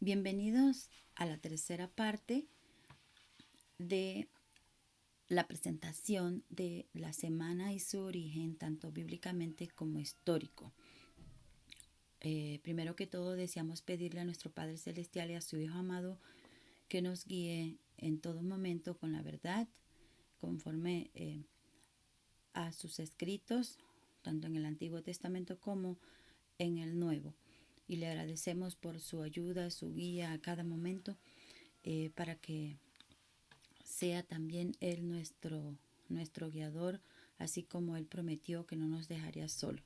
Bienvenidos a la tercera parte de la presentación de la semana y su origen, tanto bíblicamente como histórico. Primero que todo, deseamos pedirle a nuestro Padre Celestial y a su Hijo amado que nos guíe en todo momento con la verdad, conforme a sus escritos, tanto en el Antiguo Testamento como en el Nuevo. Y le agradecemos por su ayuda, su guía a cada momento, para que sea también Él nuestro guiador, así como Él prometió que no nos dejaría solo.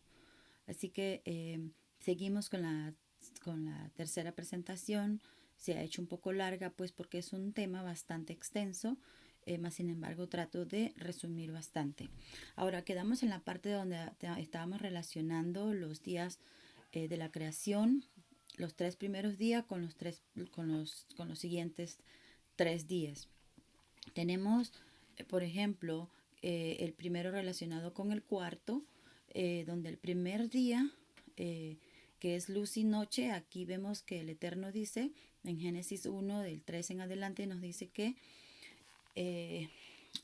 Así que seguimos con la tercera presentación. Se ha hecho un poco larga, pues porque es un tema bastante extenso, más sin embargo trato de resumir bastante. Ahora quedamos en la parte donde estábamos relacionando los días de la creación, los 3 primeros días con los siguientes 3 días. Tenemos, por ejemplo, el primero relacionado con el cuarto, donde el primer día, que es luz y noche, aquí vemos que el Eterno dice, en Génesis 1, del 3 en adelante, nos dice que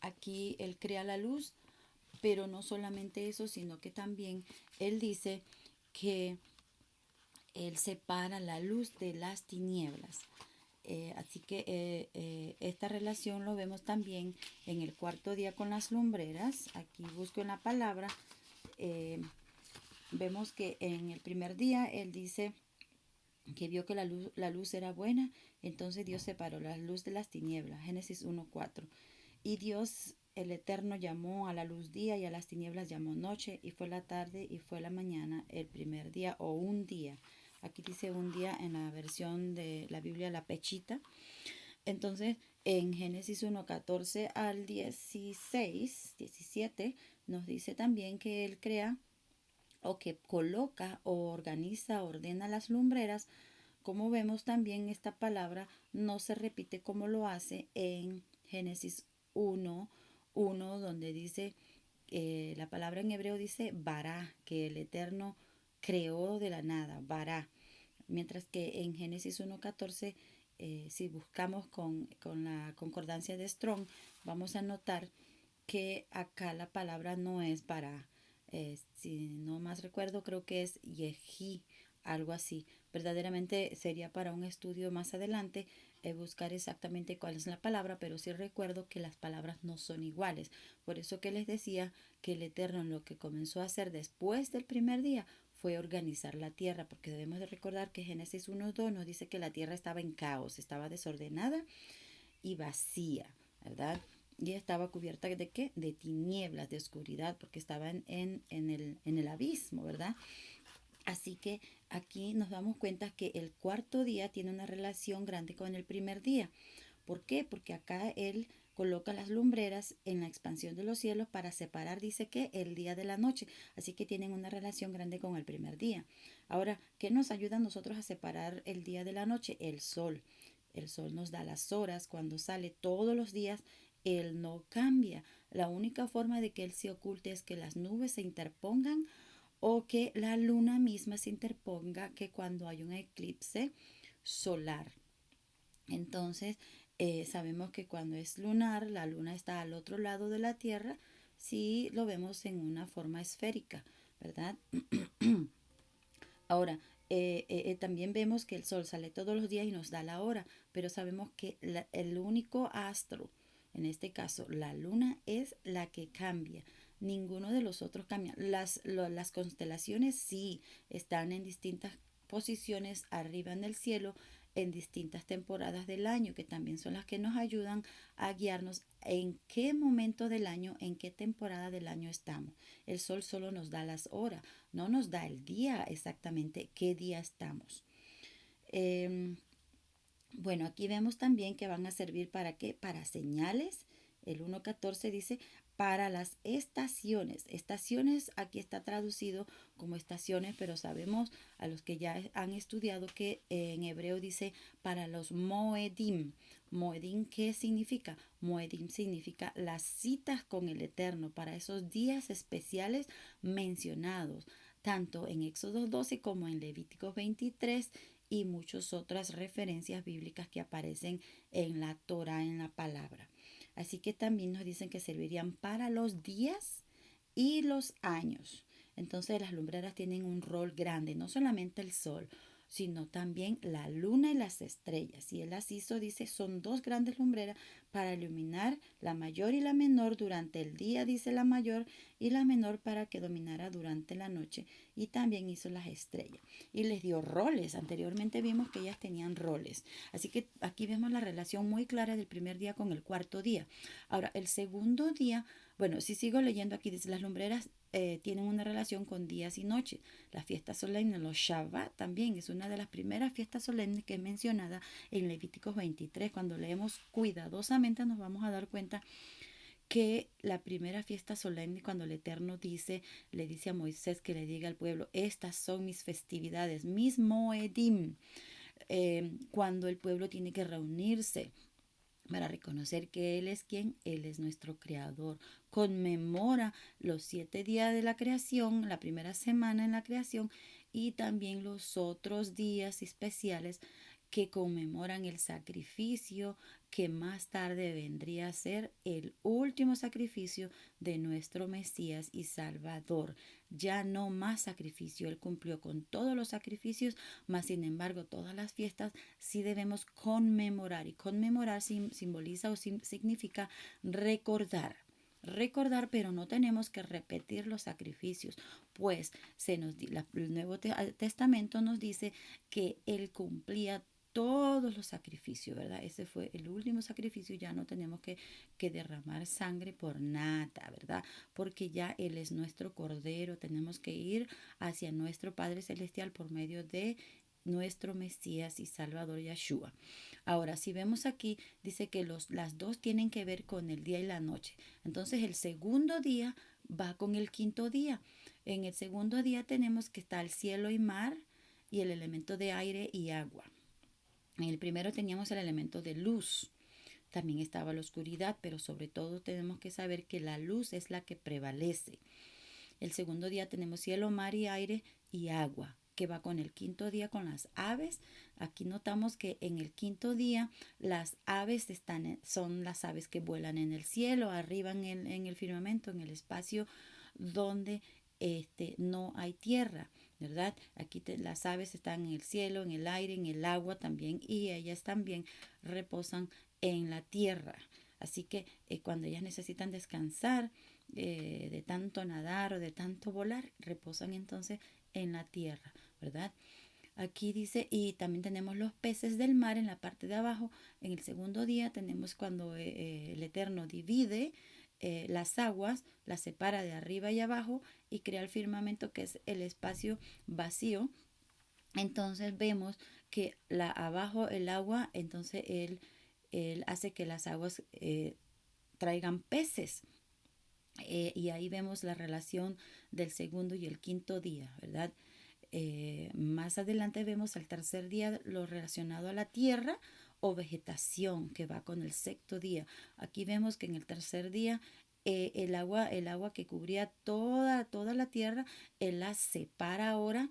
aquí Él crea la luz, pero no solamente eso, sino que también Él dice que Él separa la luz de las tinieblas. Así que esta relación lo vemos también en el cuarto día con las lumbreras. Aquí busco en la palabra. eh, Vemos que en el primer día Él dice que vio que la luz era buena, entonces Dios separó la luz de las tinieblas. Génesis 1:4. Y Dios, el Eterno, llamó a la luz día y a las tinieblas llamó noche, y fue la tarde y fue la mañana el primer día, o un día. Aquí dice un día en la versión de la Biblia La Pechita. Entonces, en Génesis 1:14 al 16, 17, nos dice también que Él crea, o que coloca o organiza, ordena las lumbreras. Como vemos también, esta palabra no se repite como lo hace en Génesis 1:1, donde dice, la palabra en hebreo dice bará, que el Eterno creó de la nada, bará. Mientras que en Génesis 1:14, si buscamos con la concordancia de Strong, vamos a notar que acá la palabra no es para, si no más recuerdo, creo que es yehi, algo así. Verdaderamente sería para un estudio más adelante, buscar exactamente cuál es la palabra, pero sí recuerdo que las palabras no son iguales. Por eso que les decía que el Eterno lo que comenzó a hacer después del primer día fue organizar la tierra, porque debemos de recordar que Génesis 1:2 nos dice que la tierra estaba en caos, estaba desordenada y vacía, ¿verdad? Y estaba cubierta de qué? De tinieblas, de oscuridad, porque estaba en el abismo, ¿verdad? Así que aquí nos damos cuenta que el cuarto día tiene una relación grande con el primer día. ¿Por qué? Porque acá Él coloca las lumbreras en la expansión de los cielos para separar, dice que, el día de la noche. Así que tienen una relación grande con el primer día. Ahora, ¿qué nos ayuda a nosotros a separar el día de la noche? El sol. El sol nos da las horas. Cuando sale todos los días, Él no cambia. La única forma de que Él se oculte es que las nubes se interpongan, o que la luna misma se interponga, que cuando hay un eclipse solar. Entonces, sabemos que cuando es lunar, la luna está al otro lado de la Tierra, si lo vemos en una forma esférica, ¿verdad? Ahora, también vemos que el sol sale todos los días y nos da la hora, pero sabemos que el único astro, en este caso la luna, es la que cambia. Ninguno de los otros cambia. Las constelaciones sí están en distintas posiciones arriba en el cielo, en distintas temporadas del año, que también son las que nos ayudan a guiarnos en qué momento del año, en qué temporada del año estamos. El sol solo nos da las horas, no nos da el día exactamente qué día estamos. Eh, bueno, aquí vemos también que van a servir para qué, para señales. El 1:14 dice para las estaciones. Estaciones aquí está traducido como estaciones, pero sabemos, a los que ya han estudiado, que en hebreo dice para los moedim. Moedim, ¿qué significa? Moedim significa las citas con el Eterno, para esos días especiales mencionados, tanto en Éxodo 12 como en Levíticos 23 y muchas otras referencias bíblicas que aparecen en la Torá, en la palabra. Así que también nos dicen que servirían para los días y los años. Entonces las lumbreras tienen un rol grande, no solamente el sol, sino también la luna y las estrellas. Y él las hizo, dice, son dos grandes lumbreras para iluminar la mayor y la menor durante el día, dice la mayor, y la menor para que dominara durante la noche. Y también hizo las estrellas. Y les dio roles. Anteriormente vimos que ellas tenían roles. Así que aquí vemos la relación muy clara del primer día con el cuarto día. Ahora, el segundo día, bueno, si sigo leyendo aquí, dice, las lumbreras tienen una relación con días y noches. La fiesta solemne, los Shabbat también es una de las primeras fiestas solemnes que es mencionada en Levíticos 23. Cuando leemos cuidadosamente nos vamos a dar cuenta que la primera fiesta solemne, cuando el Eterno le dice a Moisés que le diga al pueblo, estas son mis festividades, mis Moedim, cuando el pueblo tiene que reunirse para reconocer que Él es quien, Él es nuestro creador. Conmemora los 7 días de la creación, la primera semana en la creación y también los otros días especiales que conmemoran el sacrificio que más tarde vendría a ser el último sacrificio de nuestro Mesías y Salvador. Ya no más sacrificio, Él cumplió con todos los sacrificios, mas sin embargo todas las fiestas sí debemos conmemorar, y conmemorar simboliza o significa recordar. Recordar, pero no tenemos que repetir los sacrificios, pues el Nuevo Testamento nos dice que Él cumplía todos los sacrificios, ¿verdad? Ese fue el último sacrificio, ya no tenemos que derramar sangre por nada, ¿verdad? Porque ya Él es nuestro Cordero, tenemos que ir hacia nuestro Padre Celestial por medio de nuestro Mesías y Salvador Yeshua. Ahora, si vemos aquí, dice que las dos tienen que ver con el día y la noche. Entonces, el segundo día va con el quinto día. En el segundo día tenemos que estar el cielo y mar y el elemento de aire y agua. En el primero teníamos el elemento de luz. También estaba la oscuridad, pero sobre todo tenemos que saber que la luz es la que prevalece. El segundo día tenemos cielo, mar y aire y agua, que va con el quinto día con las aves. Aquí notamos que en el quinto día las aves son las aves que vuelan en el cielo, arriba en el firmamento, en el espacio donde no hay tierra, ¿verdad? Aquí las aves están en el cielo, en el aire, en el agua también, y ellas también reposan en la tierra. Así que cuando ellas necesitan descansar de tanto nadar o de tanto volar, reposan entonces en la tierra, ¿verdad? Aquí dice, y también tenemos los peces del mar en la parte de abajo. En el segundo día tenemos cuando el Eterno divide las aguas, las separa de arriba y abajo y crea el firmamento, que es el espacio vacío. Entonces vemos que abajo el agua, entonces él hace que las aguas traigan peces. Y ahí vemos la relación del segundo y el quinto día, ¿verdad? Más adelante vemos al tercer día lo relacionado a la tierra o vegetación, que va con el sexto día. Aquí vemos que en el tercer día el agua que cubría toda la tierra, Él la separa ahora,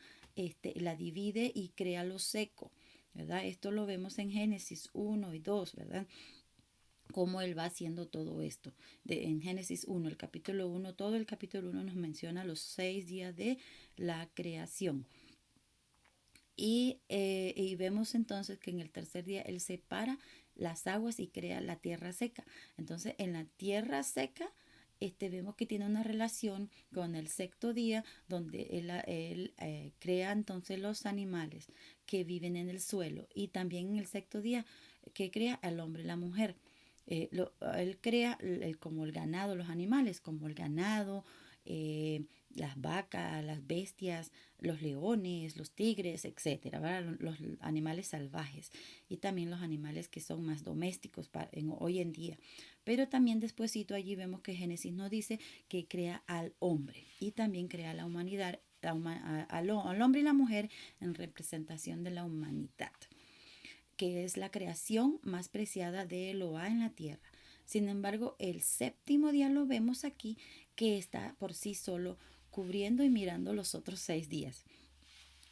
la divide y crea lo seco, ¿verdad? Esto lo vemos en Génesis 1 y 2, ¿verdad? Cómo Él va haciendo todo esto. En Génesis 1, el capítulo 1, todo el capítulo 1 nos menciona los 6 días de la creación. Y vemos entonces que en el tercer día Él separa las aguas y crea la tierra seca. Entonces en la tierra seca vemos que tiene una relación con el sexto día, donde él crea entonces los animales que viven en el suelo, y también en el sexto día que crea al hombre y la mujer. Él crea como el ganado, los animales, como el ganado, las vacas, las bestias, los leones, los tigres, etcétera, ¿verdad? Los animales salvajes y también los animales que son más domésticos hoy en día. Pero también despuesito allí vemos que Génesis nos dice que crea al hombre y también crea la humanidad, al hombre y la mujer en representación de la humanidad, que es la creación más preciada de Eloá en la tierra. Sin embargo, el séptimo día lo vemos aquí, que está por sí solo cubriendo y mirando los otros 6 días.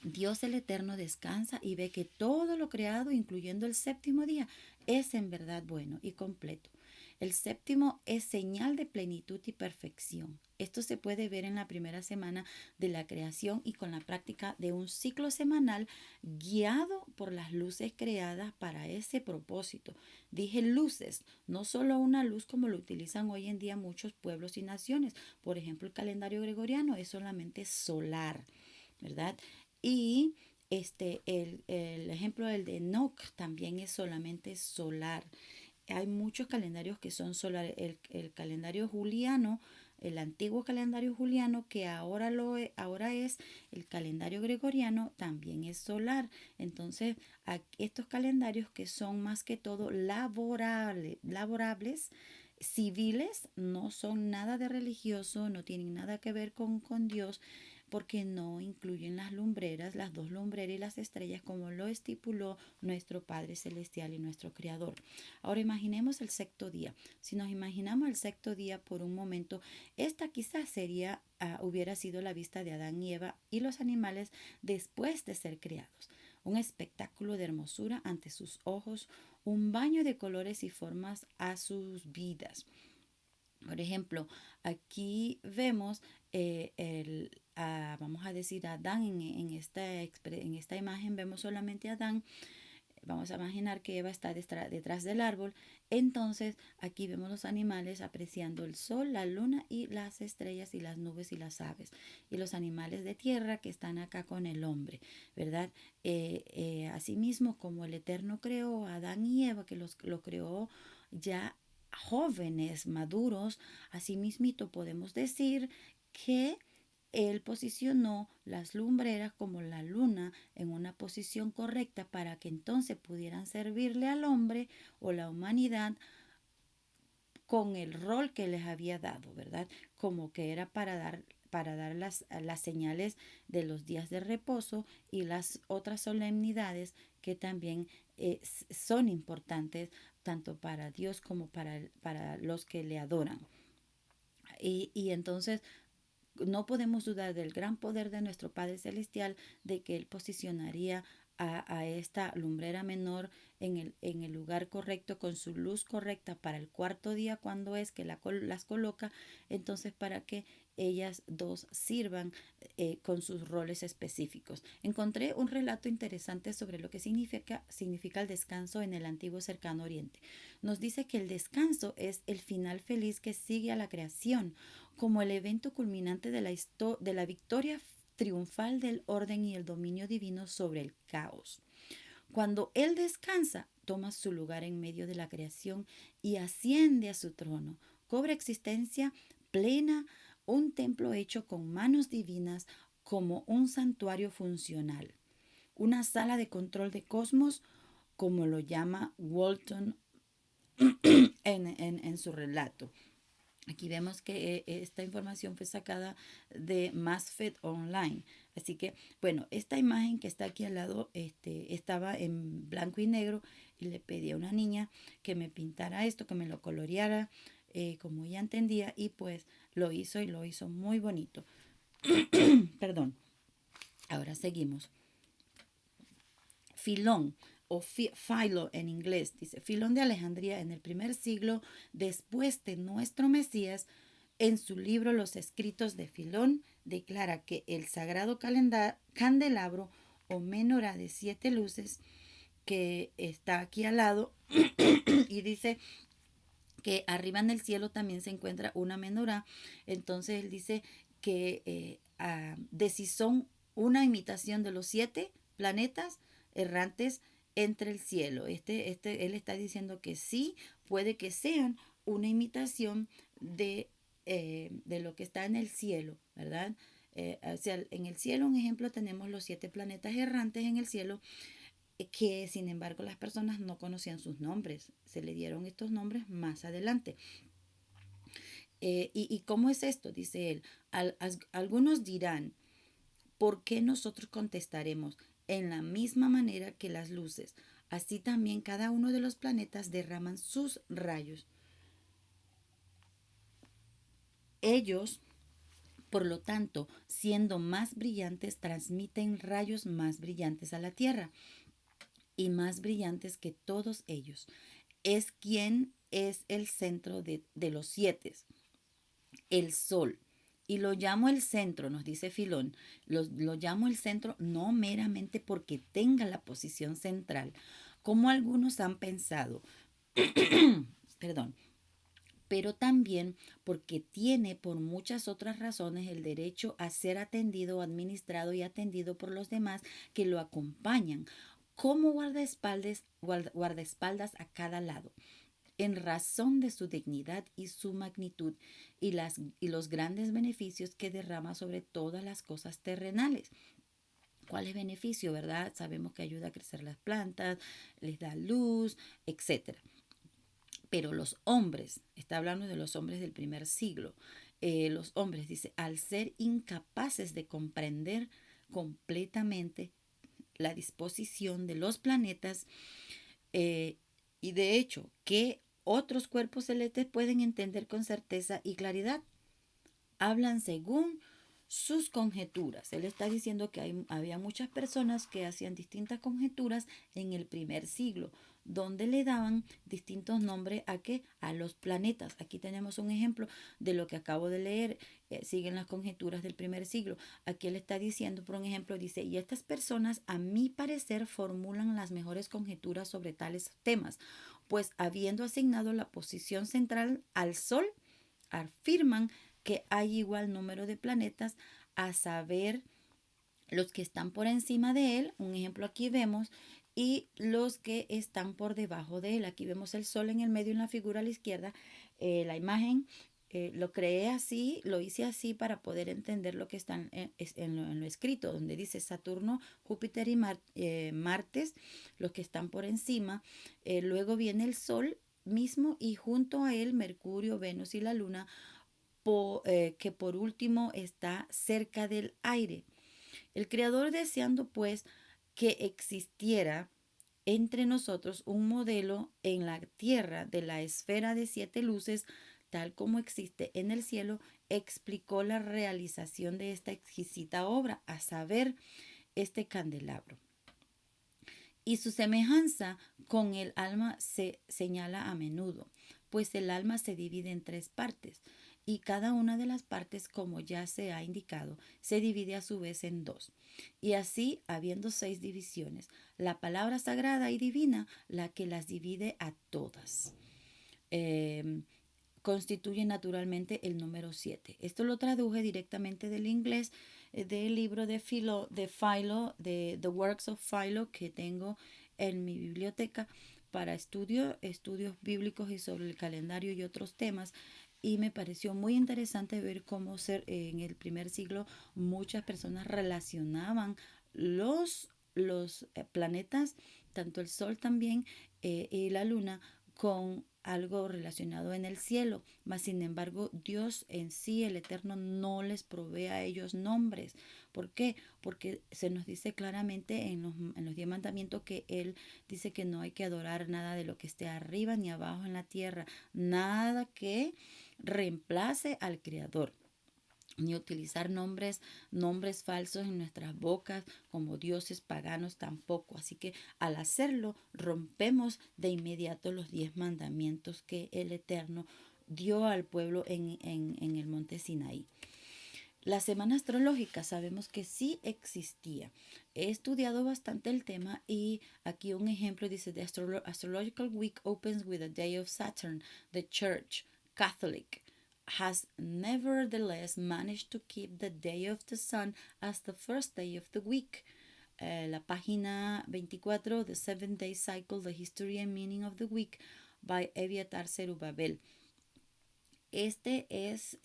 Dios el Eterno descansa y ve que todo lo creado, incluyendo el séptimo día, es en verdad bueno y completo. El séptimo es señal de plenitud y perfección. Esto se puede ver en la primera semana de la creación y con la práctica de un ciclo semanal guiado por las luces creadas para ese propósito. Dije luces, no solo una luz como lo utilizan hoy en día muchos pueblos y naciones. Por ejemplo, el calendario gregoriano es solamente solar, ¿verdad? Y el ejemplo del de Enoch también es solamente solar. Hay muchos calendarios que son solares. El calendario juliano, el antiguo calendario juliano, que ahora es el calendario gregoriano, también es solar. Entonces, estos calendarios que son más que todo laborables, civiles, no son nada de religioso, no tienen nada que ver con Dios, porque no incluyen las lumbreras, las dos lumbreras y las estrellas, como lo estipuló nuestro Padre Celestial y nuestro Creador. Ahora imaginemos el sexto día. Si nos imaginamos el sexto día por un momento, esta quizás hubiera sido la vista de Adán y Eva y los animales después de ser creados. Un espectáculo de hermosura ante sus ojos, un baño de colores y formas a sus vidas. Por ejemplo, aquí vemos vamos a decir, Adán en esta imagen vemos solamente a Adán. Vamos a imaginar que Eva está detrás del árbol. Entonces aquí vemos los animales apreciando el sol, la luna y las estrellas y las nubes y las aves. Y los animales de tierra que están acá con el hombre, ¿verdad? Asimismo, como el Eterno creó a Adán y Eva, que lo creó ya jóvenes, maduros, asimismito podemos decir que él posicionó las lumbreras como la luna en una posición correcta para que entonces pudieran servirle al hombre o la humanidad con el rol que les había dado, ¿verdad? Como que era para dar las señales de los días de reposo y las otras solemnidades que también son importantes tanto para Dios como para los que le adoran. Y entonces no podemos dudar del gran poder de nuestro Padre Celestial, de que Él posicionaría a esta lumbrera menor en el lugar correcto, con su luz correcta para el cuarto día, cuando es que las coloca, entonces para que ellas dos sirvan con sus roles específicos. Encontré un relato interesante sobre lo que significa el descanso en el antiguo cercano oriente. Nos dice que el descanso es el final feliz que sigue a la creación, como el evento culminante de la victoria triunfal del orden y el dominio divino sobre el caos. Cuando Él descansa, toma su lugar en medio de la creación y asciende a su trono. Cobra existencia plena, un templo hecho con manos divinas como un santuario funcional. Una sala de control de cosmos, como lo llama Walton en su relato. Aquí vemos que esta información fue sacada de MassFed Online. Así que, bueno, esta imagen que está aquí al lado estaba en blanco y negro y le pedí a una niña que me pintara esto, que me lo coloreara como ella entendía, y pues lo hizo y lo hizo muy bonito. Perdón. Ahora seguimos. Filón o Philo en inglés, dice Filón de Alejandría en el primer siglo después de nuestro Mesías. En su libro Los Escritos de Filón declara que el sagrado candelabro o menorá de 7 luces que está aquí al lado y dice que arriba en el cielo también se encuentra una menorá. Entonces él dice que de si son una imitación de los 7 planetas errantes entre el cielo. Él está diciendo que sí, puede que sean una imitación de lo que está en el cielo, ¿verdad? O sea, en el cielo, un ejemplo, tenemos los 7 planetas errantes en el cielo, que sin embargo las personas no conocían sus nombres, se le dieron estos nombres más adelante. ¿Y cómo es esto? Dice él. Algunos dirán, ¿por qué nosotros contestaremos? En la misma manera que las luces, así también cada uno de los planetas derraman sus rayos. Ellos Por lo tanto, siendo más brillantes, transmiten rayos más brillantes a la Tierra y más brillantes que todos ellos. Es quien es el centro de los siete, el Sol. Y lo llamo el centro, nos dice Filón, lo llamo el centro no meramente porque tenga la posición central, como algunos han pensado, perdón, pero también porque tiene por muchas otras razones el derecho a ser atendido, administrado y atendido por los demás que lo acompañan, como guardaespaldas a cada lado en razón de su dignidad y su magnitud y los grandes beneficios que derrama sobre todas las cosas terrenales. ¿Cuál es beneficio, verdad? Sabemos que ayuda a crecer las plantas, les da luz, etcétera. Pero los hombres, está hablando de los hombres del primer siglo, los hombres, dice, al ser incapaces de comprender completamente la disposición de los planetas, y de hecho, que otros cuerpos celestes pueden entender con certeza y claridad. Hablan según sus conjeturas. Él está diciendo que había muchas personas que hacían distintas conjeturas en el primer siglo, donde le daban distintos nombres a qué, a los planetas. Aquí tenemos un ejemplo de lo que acabo de leer. Siguen las conjeturas del primer siglo. Aquí él está diciendo, por un ejemplo, dice, y estas personas a mi parecer formulan las mejores conjeturas sobre tales temas, pues habiendo asignado la posición central al Sol, afirman que hay igual número de planetas, a saber, los que están por encima de él, un ejemplo aquí vemos, y los que están por debajo de él. Aquí vemos el Sol en el medio en la figura a la izquierda. La imagen lo creé así, lo hice así para poder entender lo que está en lo escrito, donde dice Saturno, Júpiter y Martes, los que están por encima. Luego viene el Sol mismo y junto a él Mercurio, Venus y la Luna, que por último está cerca del aire. El Creador, deseando pues que existiera entre nosotros un modelo en la tierra de la esfera de siete luces, tal como existe en el cielo, explicó la realización de esta exquisita obra, a saber, este candelabro. Y su semejanza con el alma se señala a menudo, pues el alma se divide en tres partes, y cada una de las partes, como ya se ha indicado, se divide a su vez en dos. Y así, habiendo seis divisiones, la palabra sagrada y divina, la que las divide a todas, constituye naturalmente el número 7. Esto lo traduje directamente del inglés, del libro de Philo, de The Works of Philo, que tengo en mi biblioteca para estudios bíblicos y sobre el calendario y otros temas. Y me pareció muy interesante ver cómo en el primer siglo muchas personas relacionaban los planetas, tanto el Sol también y la Luna, con algo relacionado en el cielo, mas sin embargo Dios en sí, el Eterno, no les provee a ellos nombres. ¿Por qué? Porque se nos dice claramente en los 10 mandamientos que Él dice que no hay que adorar nada de lo que esté arriba ni abajo en la tierra, nada que reemplace al Creador, ni utilizar nombres falsos en nuestras bocas como dioses paganos tampoco. Así que al hacerlo rompemos de inmediato los 10 mandamientos que el Eterno dio al pueblo en el monte Sinaí. La semana astrológica sabemos que sí existía. He estudiado bastante el tema y aquí un ejemplo dice: The astrological week opens with a day of Saturn. The Church Catholic has nevertheless managed to keep the day of the sun as the first day of the week. La página 24, The 7-Day Cycle, The History and Meaning of the Week, by Eviatar Zerubabel. Este es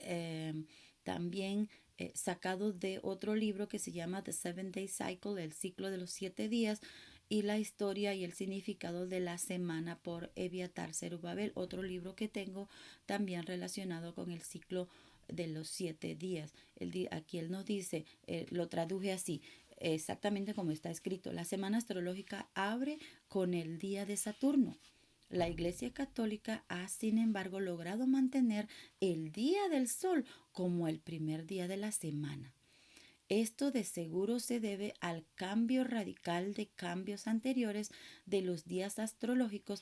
también sacado de otro libro que se llama The 7-Day Cycle, el ciclo de los 7 días, y la historia y el significado de la semana, por Eviatar Zerubabel, otro libro que tengo también relacionado con el ciclo de los 7 días. Aquí él nos dice, lo traduje así, exactamente como está escrito: la semana astrológica abre con el día de Saturno. La Iglesia Católica ha, sin embargo, logrado mantener el Día del Sol como el primer día de la semana. Esto de seguro se debe al cambio radical de cambios anteriores de los días astrológicos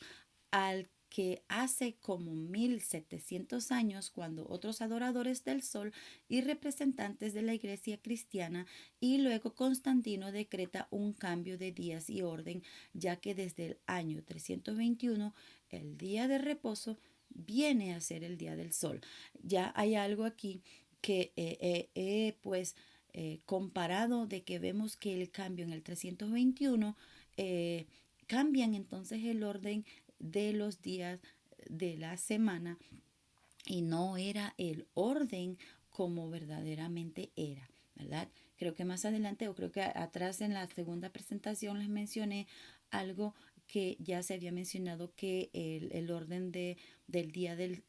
al que hace como 1700 años, cuando otros adoradores del sol y representantes de la iglesia cristiana, y luego Constantino decreta un cambio de días y orden, ya que desde el año 321 el día de reposo viene a ser el día del sol. Ya hay algo aquí que pues comparado, de que vemos que el cambio en el 321 cambian entonces el orden de los días de la semana, y no era el orden como verdaderamente era, ¿verdad? Creo que más adelante, o creo que atrás en la segunda presentación les mencioné algo que ya se había mencionado, que el orden del día de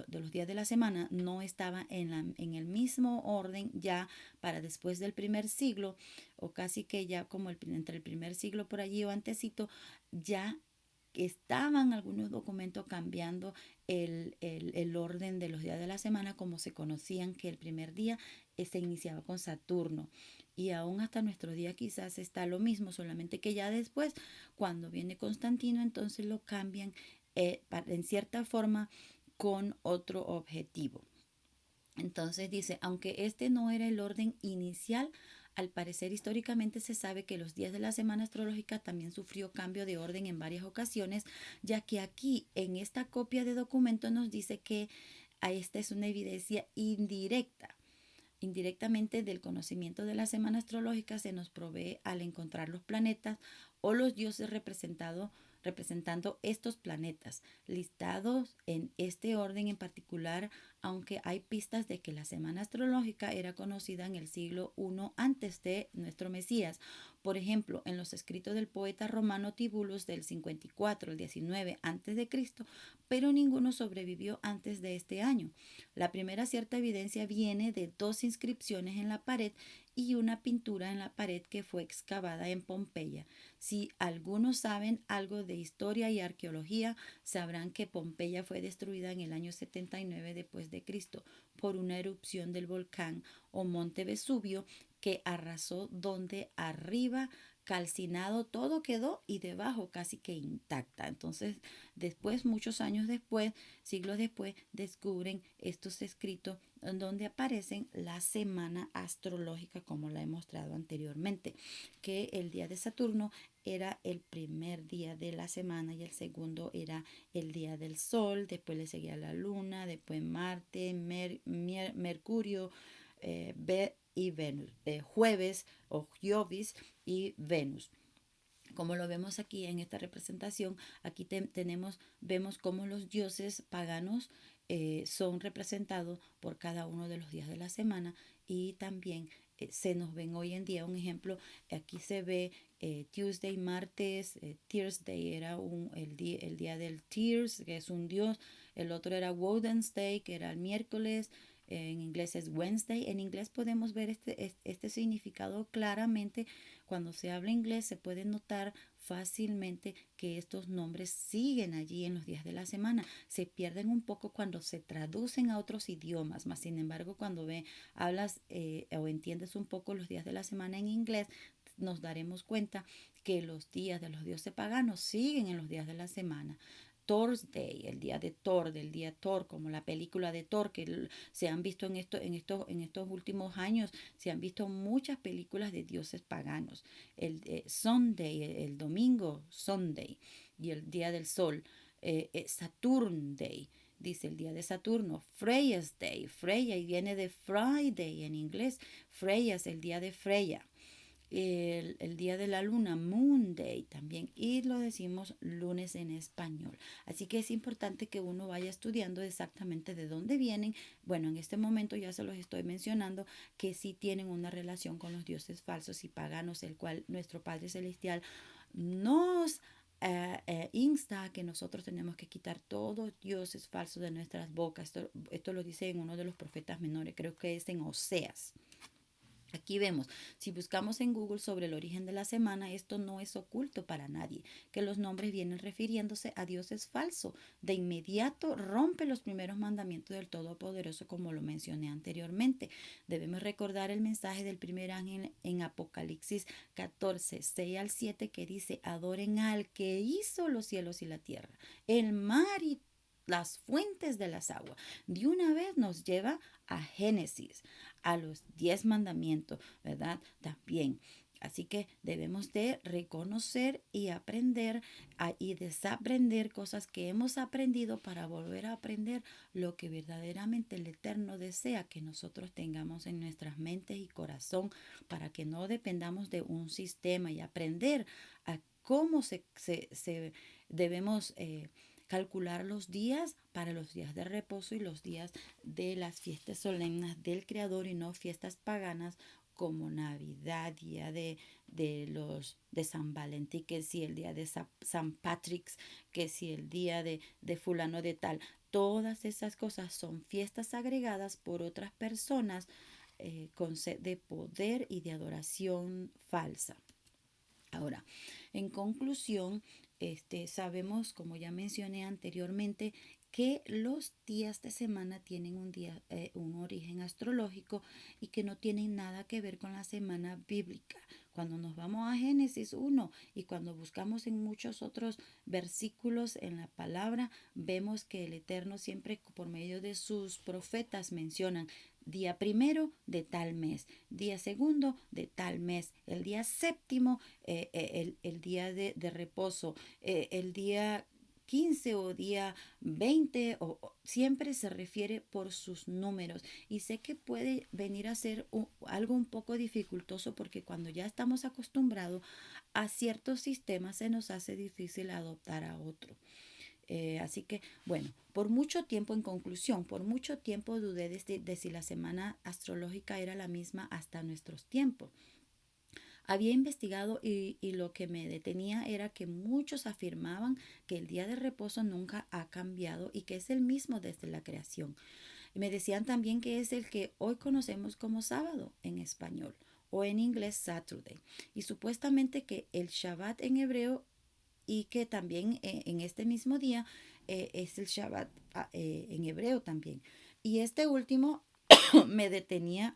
los días de la semana no estaba en el mismo orden ya para después del primer siglo, o casi que ya como entre el primer siglo por allí o antesito, ya estaban algunos documentos cambiando el orden de los días de la semana, como se conocían, que el primer día se iniciaba con Saturno. Y aún hasta nuestro día quizás está lo mismo, solamente que ya después, cuando viene Constantino, entonces lo cambian en cierta forma con otro objetivo. Entonces dice, aunque este no era el orden inicial, al parecer históricamente se sabe que los días de la semana astrológica también sufrió cambio de orden en varias ocasiones, ya que aquí en esta copia de documento nos dice que esta es una evidencia indirecta. Indirectamente del conocimiento de la semana astrológica se nos provee al encontrar los planetas o los dioses representando estos planetas, listados en este orden en particular, aunque hay pistas de que la semana astrológica era conocida en el siglo I antes de nuestro Mesías. Por ejemplo, en los escritos del poeta romano Tibulus del 54 al 19 antes de Cristo, pero ninguno sobrevivió antes de este año. La primera cierta evidencia viene de dos inscripciones en la pared y una pintura en la pared que fue excavada en Pompeya. Si algunos saben algo de historia y arqueología, sabrán que Pompeya fue destruida en el año 79 después de Cristo por una erupción del volcán o monte Vesubio, que arrasó donde arriba calcinado todo quedó y debajo casi que intacta. Entonces, después, muchos años después, siglos después, descubren estos escritos donde aparecen la semana astrológica, como la he mostrado anteriormente, que el día de Saturno era el primer día de la semana y el segundo era el día del Sol, después le seguía la Luna, después Marte, Mercurio, y Venus, jueves o Jovis y Venus. Como lo vemos aquí en esta representación, aquí vemos cómo los dioses paganos son representados por cada uno de los días de la semana, y también se nos ven hoy en día un ejemplo. Aquí se ve Tuesday, martes, Thursday era el día del Tears, que es un dios. El otro era Wednesday, que era el miércoles. En inglés es Wednesday. En inglés podemos ver este significado claramente. Cuando se habla inglés se puede notar fácilmente que estos nombres siguen allí en los días de la semana. Se pierden un poco cuando se traducen a otros idiomas, mas sin embargo cuando hablas o entiendes un poco los días de la semana en inglés, nos daremos cuenta que los días de los dioses paganos siguen en los días de la semana. Thursday, el día de Thor, del día Thor, como la película de Thor, que se han visto en estos últimos años, se han visto muchas películas de dioses paganos. Sunday, el domingo, Sunday, y el día del sol, Saturn Day, dice el día de Saturno. Freya's Day, Freya, y viene de Friday en inglés. Freya es el día de Freya. El día de la luna, Moon Day también, y lo decimos lunes en español. Así que es importante que uno vaya estudiando exactamente de dónde vienen. Bueno, en este momento ya se los estoy mencionando, que sí tienen una relación con los dioses falsos y paganos, el cual nuestro Padre Celestial nos insta a que nosotros tenemos que quitar todos dioses falsos de nuestras bocas. Esto lo dice en uno de los profetas menores, creo que es en Oseas. Aquí vemos, si buscamos en Google sobre el origen de la semana, esto no es oculto para nadie, que los nombres vienen refiriéndose a dioses falsos. De inmediato rompe los primeros mandamientos del Todopoderoso, como lo mencioné anteriormente. Debemos recordar el mensaje del primer ángel en Apocalipsis 14, 6 al 7, que dice: adoren al que hizo los cielos y la tierra, el mar y las fuentes de las aguas. De una vez nos lleva a Génesis, a los 10 mandamientos, ¿verdad? También. Así que debemos de reconocer y aprender y desaprender cosas que hemos aprendido para volver a aprender lo que verdaderamente el Eterno desea que nosotros tengamos en nuestras mentes y corazón, para que no dependamos de un sistema, y aprender a cómo debemos calcular los días para los días de reposo y los días de las fiestas solemnes del Creador, y no fiestas paganas como Navidad, día de San Valentín, que si el día de San Patrick's, que si el día de fulano de tal. Todas esas cosas son fiestas agregadas por otras personas con sed de poder y de adoración falsa. Ahora, en conclusión, sabemos, como ya mencioné anteriormente, que los días de semana tienen un origen astrológico y que no tienen nada que ver con la semana bíblica. Cuando nos vamos a Génesis 1 y cuando buscamos en muchos otros versículos en la palabra, vemos que el Eterno siempre por medio de sus profetas mencionan día primero de tal mes, día segundo de tal mes, el día séptimo, el día de reposo, el día 15 o día 20, siempre se refiere por sus números. Y sé que puede venir a ser algo un poco dificultoso, porque cuando ya estamos acostumbrados a ciertos sistemas se nos hace difícil adoptar a otro. Así que, bueno, por mucho tiempo, en conclusión, por mucho tiempo dudé de si la semana astrológica era la misma hasta nuestros tiempos. Había investigado y lo que me detenía era que muchos afirmaban que el día de reposo nunca ha cambiado y que es el mismo desde la creación. Y me decían también que es el que hoy conocemos como sábado en español, o en inglés Saturday. Y supuestamente que el Shabbat en hebreo, y que también en este mismo día es el Shabbat en hebreo también. Y este último me detenía,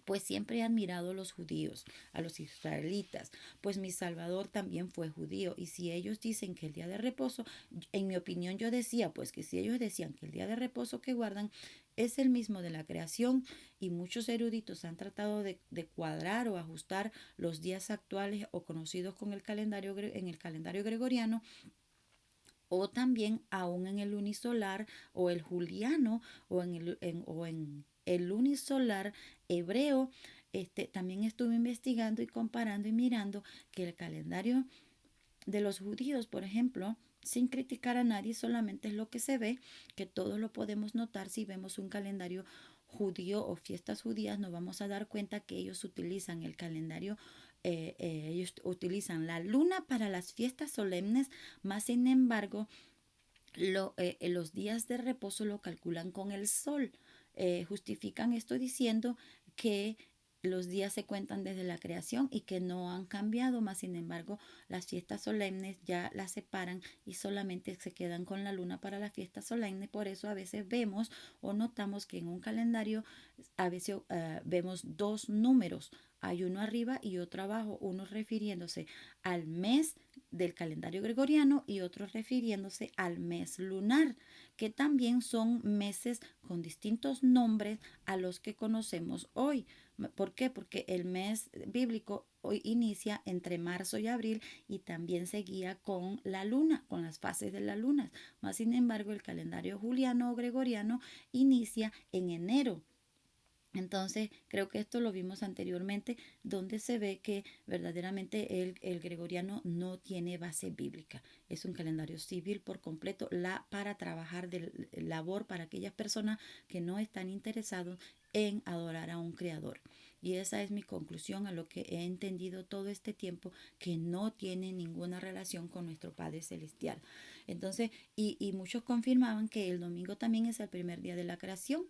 pues siempre he admirado a los judíos, a los israelitas, pues mi Salvador también fue judío. Y si ellos dicen que el día de reposo, en mi opinión yo decía, pues que si ellos decían que el día de reposo que guardan es el mismo de la creación, y muchos eruditos han tratado de cuadrar o ajustar los días actuales o conocidos con el calendario, en el calendario gregoriano, o también aún en el lunisolar o el juliano, o en el lunisolar hebreo. También estuve investigando y comparando y mirando que el calendario de los judíos, por ejemplo, sin criticar a nadie, solamente es lo que se ve, que todos lo podemos notar. Si vemos un calendario judío o fiestas judías, nos vamos a dar cuenta que ellos utilizan el calendario, ellos utilizan la luna para las fiestas solemnes, más sin embargo, los días de reposo lo calculan con el sol. Justifican esto diciendo que los días se cuentan desde la creación y que no han cambiado, más sin embargo las fiestas solemnes ya las separan y solamente se quedan con la luna para la fiesta solemne. Por eso a veces vemos o notamos que en un calendario a veces vemos dos números, hay uno arriba y otro abajo, uno refiriéndose al mes del calendario gregoriano y otro refiriéndose al mes lunar, que también son meses con distintos nombres a los que conocemos hoy. ¿Por qué? Porque el mes bíblico hoy inicia entre marzo y abril y también se guía con la luna, con las fases de la luna. Más sin embargo, el calendario juliano o gregoriano inicia en enero. Entonces, creo que esto lo vimos anteriormente, donde se ve que verdaderamente el gregoriano no tiene base bíblica. Es un calendario civil por completo, para trabajar de labor para aquellas personas que no están interesados en adorar a un creador. Y esa es mi conclusión a lo que he entendido todo este tiempo, que no tiene ninguna relación con nuestro Padre Celestial. Entonces, y muchos confirmaban que el domingo también es el primer día de la creación.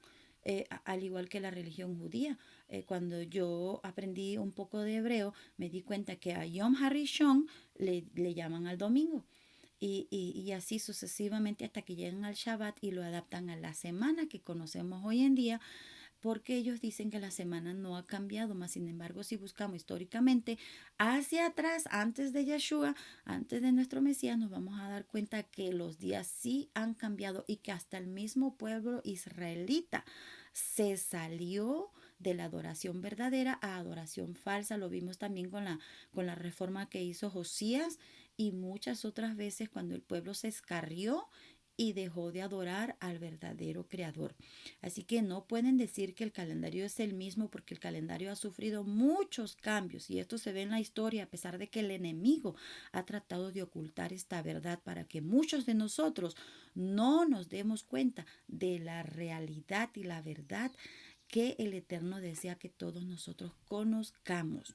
al igual que la religión judía. Cuando yo aprendí un poco de hebreo, me di cuenta que a Yom HaRishon le llaman al domingo. Y así sucesivamente hasta que llegan al Shabbat y lo adaptan a la semana que conocemos hoy en día, porque ellos dicen que la semana no ha cambiado, más sin embargo, si buscamos históricamente hacia atrás, antes de Yeshua, antes de nuestro Mesías, nos vamos a dar cuenta que los días sí han cambiado y que hasta el mismo pueblo israelita se salió de la adoración verdadera a adoración falsa. Lo vimos también con la reforma que hizo Josías y muchas otras veces cuando el pueblo se escarrió y dejó de adorar al verdadero creador. Así que no pueden decir que el calendario es el mismo porque el calendario ha sufrido muchos cambios y esto se ve en la historia a pesar de que el enemigo ha tratado de ocultar esta verdad para que muchos de nosotros no nos demos cuenta de la realidad y la verdad que el Eterno desea que todos nosotros conozcamos.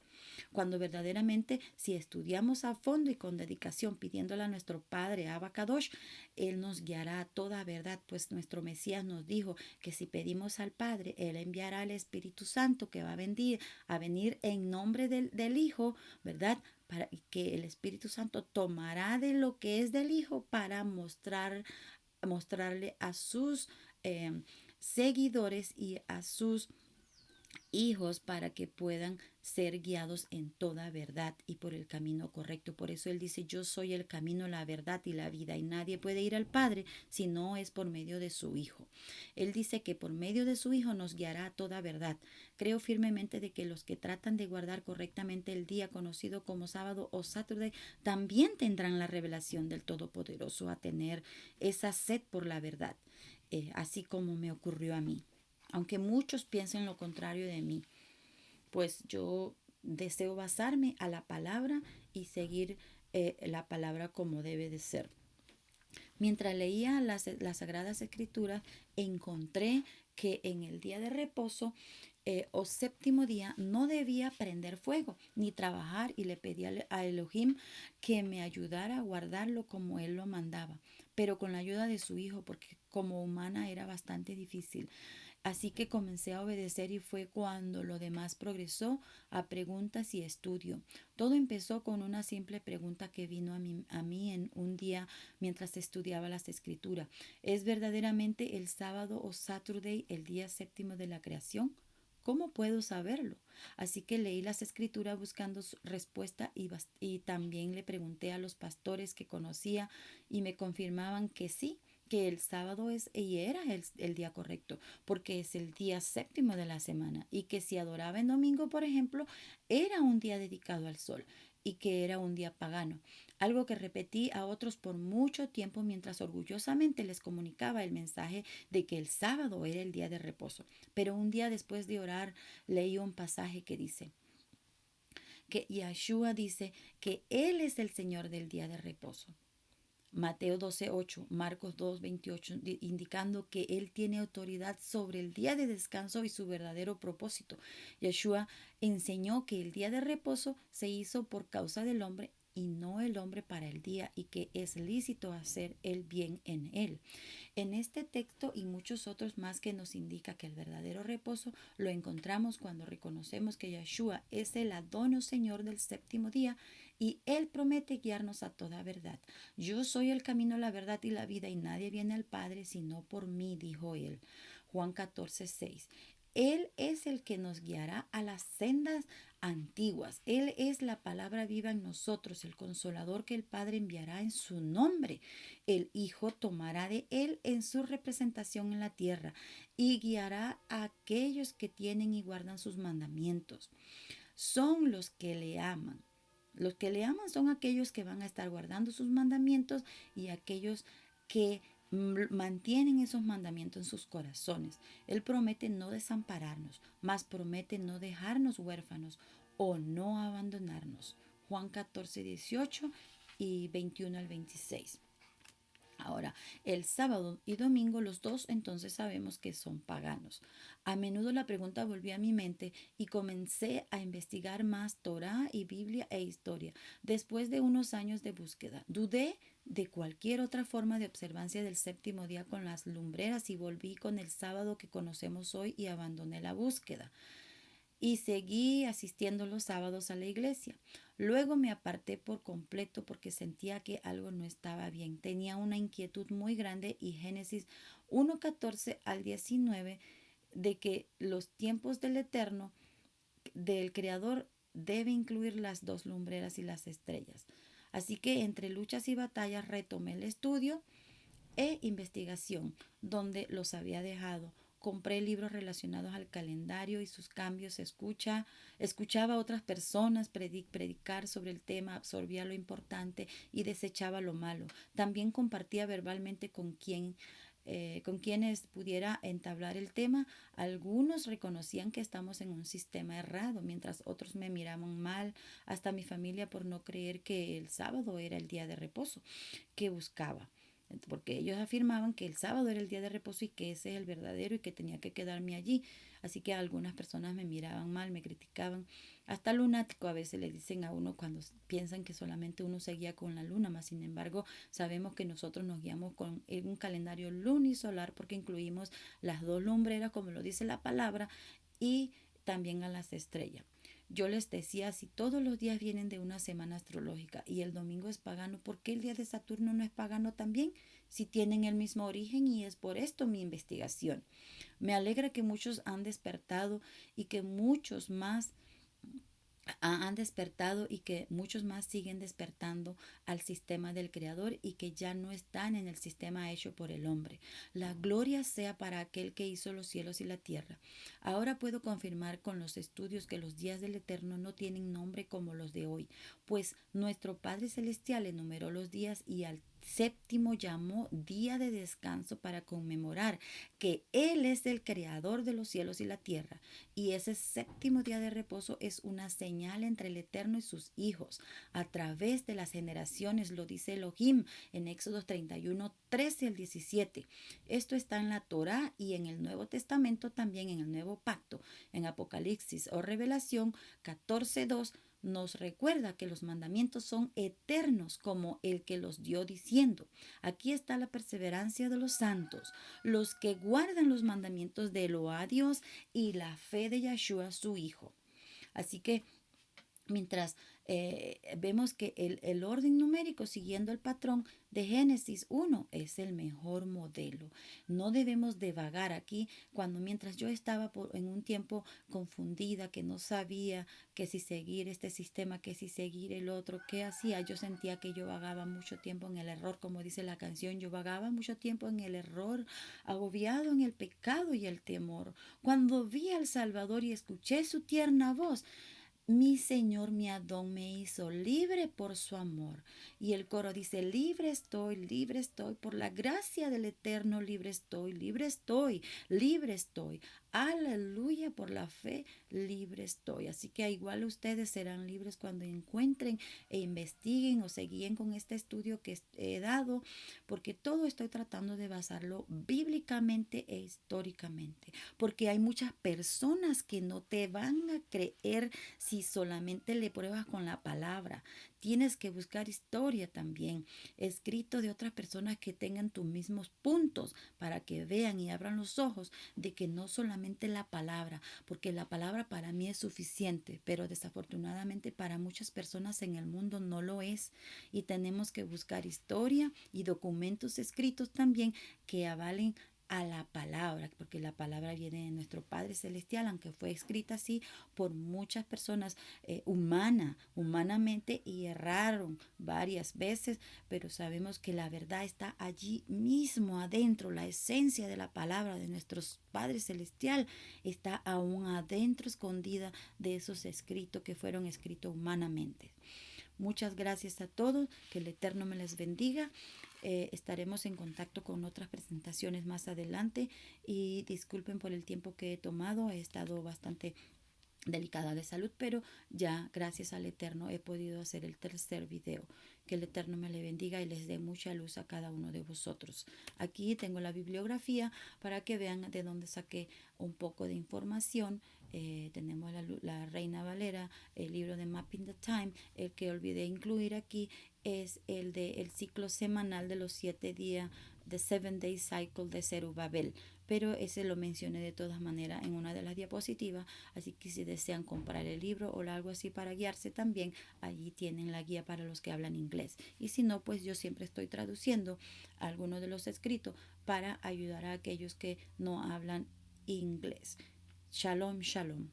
Cuando verdaderamente, si estudiamos a fondo y con dedicación, pidiéndole a nuestro Padre Abacadosh, Él nos guiará a toda verdad, pues nuestro Mesías nos dijo que si pedimos al Padre, Él enviará al Espíritu Santo que va a venir en nombre del Hijo, ¿verdad? Para que el Espíritu Santo tomará de lo que es del Hijo para mostrarle a sus seguidores y a sus hijos para que puedan ser guiados en toda verdad y por el camino correcto. Por eso Él dice, yo soy el camino, la verdad y la vida y nadie puede ir al Padre si no es por medio de su Hijo. Él dice que por medio de su Hijo nos guiará a toda verdad. Creo firmemente de que los que tratan de guardar correctamente el día conocido como sábado o Saturday también tendrán la revelación del Todopoderoso a tener esa sed por la verdad, así como me ocurrió a mí. Aunque muchos piensen lo contrario de mí, pues yo deseo basarme a la palabra y seguir la palabra como debe de ser. Mientras leía las Sagradas Escrituras, encontré que en el día de reposo o séptimo día no debía prender fuego ni trabajar y le pedí a Elohim que me ayudara a guardarlo como él lo mandaba, pero con la ayuda de su hijo porque como humana era bastante difícil. Así que comencé a obedecer y fue cuando lo demás progresó a preguntas y estudio. Todo empezó con una simple pregunta que vino a mí en un día mientras estudiaba las escrituras. ¿Es verdaderamente el sábado o Saturday el día séptimo de la creación? ¿Cómo puedo saberlo? Así que leí las escrituras buscando respuesta y también le pregunté a los pastores que conocía y me confirmaban que sí, que el sábado es y era el día correcto, porque es el día séptimo de la semana y que si adoraba en domingo, por ejemplo, era un día dedicado al sol y que era un día pagano, algo que repetí a otros por mucho tiempo mientras orgullosamente les comunicaba el mensaje de que el sábado era el día de reposo. Pero un día después de orar leí un pasaje que dice que Yeshua dice que Él es el Señor del día de reposo. Mateo 12:8, Marcos 2:28, indicando que Él tiene autoridad sobre el día de descanso y su verdadero propósito. Yeshua enseñó que el día de reposo se hizo por causa del hombre y no el hombre para el día y que es lícito hacer el bien en él. En este texto y muchos otros más que nos indica que el verdadero reposo lo encontramos cuando reconocemos que Yeshua es el Adón o Señor del séptimo día y Él promete guiarnos a toda verdad. Yo soy el camino, la verdad y la vida y nadie viene al Padre sino por mí, dijo Él. Juan 14:6. Él es el que nos guiará a las sendas antiguas. Él es la palabra viva en nosotros, el consolador que el Padre enviará en su nombre. El Hijo tomará de Él en su representación en la tierra y guiará a aquellos que tienen y guardan sus mandamientos. Son los que le aman. Los que le aman son aquellos que van a estar guardando sus mandamientos y aquellos que mantienen esos mandamientos en sus corazones. Él promete no desampararnos, mas promete no dejarnos huérfanos o no abandonarnos. Juan 14:18 y 21 al 26. Ahora, el sábado y domingo, los dos entonces sabemos que son paganos. A menudo la pregunta volvió a mi mente y comencé a investigar más Torá y Biblia e historia. Después de unos años de búsqueda, dudé de cualquier otra forma de observancia del séptimo día con las lumbreras y volví con el sábado que conocemos hoy y abandoné la búsqueda y seguí asistiendo los sábados a la iglesia. Luego me aparté por completo porque sentía que algo no estaba bien. Tenía una inquietud muy grande y Génesis 1:14 al 19 de que los tiempos del Eterno, del Creador, debe incluir las dos lumbreras y las estrellas. Así que entre luchas y batallas retomé el estudio e investigación donde los había dejado. Compré libros relacionados al calendario y sus cambios. Escuchaba a otras personas predicar sobre el tema, absorbía lo importante y desechaba lo malo. También compartía verbalmente con quienes pudiera entablar el tema. Algunos reconocían que estamos en un sistema errado, mientras otros me miraban mal, hasta mi familia por no creer que el sábado era el día de reposo que buscaba, porque ellos afirmaban que el sábado era el día de reposo y que ese es el verdadero y que tenía que quedarme allí. Así que algunas personas me miraban mal, me criticaban. Hasta lunático a veces le dicen a uno cuando piensan que solamente uno se guía con la luna, más sin embargo sabemos que nosotros nos guiamos con un calendario lunisolar porque incluimos las dos lumbreras, como lo dice la palabra, y también a las estrellas. Yo les decía, si todos los días vienen de una semana astrológica y el domingo es pagano, ¿por qué el día de Saturno no es pagano también? Si tienen el mismo origen, y es por esto mi investigación. Me alegra que muchos han despertado y que muchos más han despertado y que muchos más siguen despertando al sistema del Creador y que ya no están en el sistema hecho por el hombre. La gloria sea para aquel que hizo los cielos y la tierra. Ahora puedo confirmar con los estudios que los días del Eterno no tienen nombre como los de hoy, pues nuestro Padre Celestial enumeró los días y al séptimo llamó día de descanso para conmemorar que Él es el creador de los cielos y la tierra. Y ese séptimo día de reposo es una señal entre el Eterno y sus hijos. A través de las generaciones, lo dice Elohim en Éxodo 31, 13 al 17. Esto está en la Torá y en el Nuevo Testamento, también en el Nuevo Pacto. En Apocalipsis o Revelación 14:2 nos recuerda que los mandamientos son eternos como el que los dio diciendo. Aquí está la perseverancia de los santos, los que guardan los mandamientos de Eloá Dios y la fe de Yahshua su Hijo. Así que mientras vemos que el orden numérico siguiendo el patrón de Génesis 1 es el mejor modelo. No debemos devagar aquí cuando mientras yo estaba en un tiempo confundida, que no sabía que si seguir este sistema, que si seguir el otro, qué hacía. Yo sentía que yo vagaba mucho tiempo en el error, como dice la canción, yo vagaba mucho tiempo en el error, agobiado en el pecado y el temor. Cuando vi al Salvador y escuché su tierna voz, mi Señor, mi Adón, me hizo libre por su amor. Y el coro dice, libre estoy, por la gracia del Eterno, libre estoy, libre estoy, libre estoy. Aleluya, por la fe, libre estoy. Así que igual ustedes serán libres cuando encuentren e investiguen o se guíen con este estudio que he dado, porque todo estoy tratando de basarlo bíblicamente e históricamente, porque hay muchas personas que no te van a creer si solamente le pruebas con la palabra. Tienes que buscar historia también, escrito de otras personas que tengan tus mismos puntos para que vean y abran los ojos de que no solamente la palabra, porque la palabra para mí es suficiente, pero desafortunadamente para muchas personas en el mundo no lo es, y tenemos que buscar historia y documentos escritos también que avalen a la palabra, porque la palabra viene de nuestro Padre Celestial, aunque fue escrita así por muchas personas humanamente, y erraron varias veces, pero sabemos que la verdad está allí mismo adentro. La esencia de la palabra de nuestro Padre Celestial está aún adentro, escondida de esos escritos que fueron escritos humanamente. Muchas gracias a todos, que el Eterno me les bendiga. Estaremos en contacto con otras presentaciones más adelante y disculpen por el tiempo que he tomado, he estado bastante delicada de salud, pero ya gracias al Eterno he podido hacer el tercer video. Que el Eterno me le bendiga y les dé mucha luz a cada uno de vosotros. Aquí tengo la bibliografía para que vean de dónde saqué un poco de información. Tenemos la Reina Valera, el libro de Mapping the Time. El que olvidé incluir aquí es el de el ciclo semanal de los 7 días, The 7 Day Cycle de Zerubabel, pero ese lo mencioné de todas maneras en una de las diapositivas, así que si desean comprar el libro o algo así para guiarse también, allí tienen la guía para los que hablan inglés. Y si no, pues yo siempre estoy traduciendo algunos de los escritos para ayudar a aquellos que no hablan inglés. Shalom, shalom.